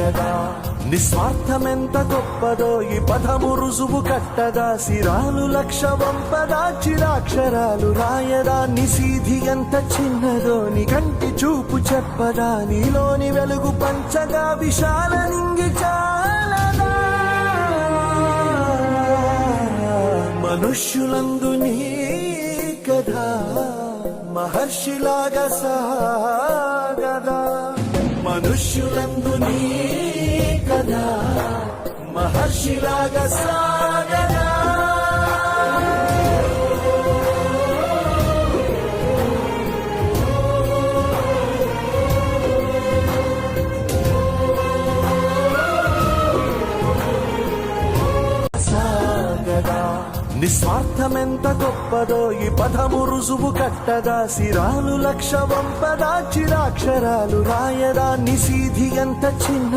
సాగదా నిస్వార్థమెంత గొప్పదో ఈ పదము రుజువు కట్టదా సిరాలు లక్ష వంపదా చిరాక్షరాలు రాయదా నిసీధి ఎంత చిన్నదో నీ కంటి చూపు చెప్పదా నీలోని వెలుగు పంచగా విశాల నింగి చాలదా మనుష్యులందు నీ కథ మహర్షిలాగా సాగదా మనుష్యులందు నీ కథ మహర్షిలాగా సాగదా నిస్వార్థమెంత గొప్పదో ఈ పదము రుజువు కట్టదా సిరాలు లక్ష వంపదా చిరాక్షరాలు రాయదా నిసీధి ఎంత చిన్న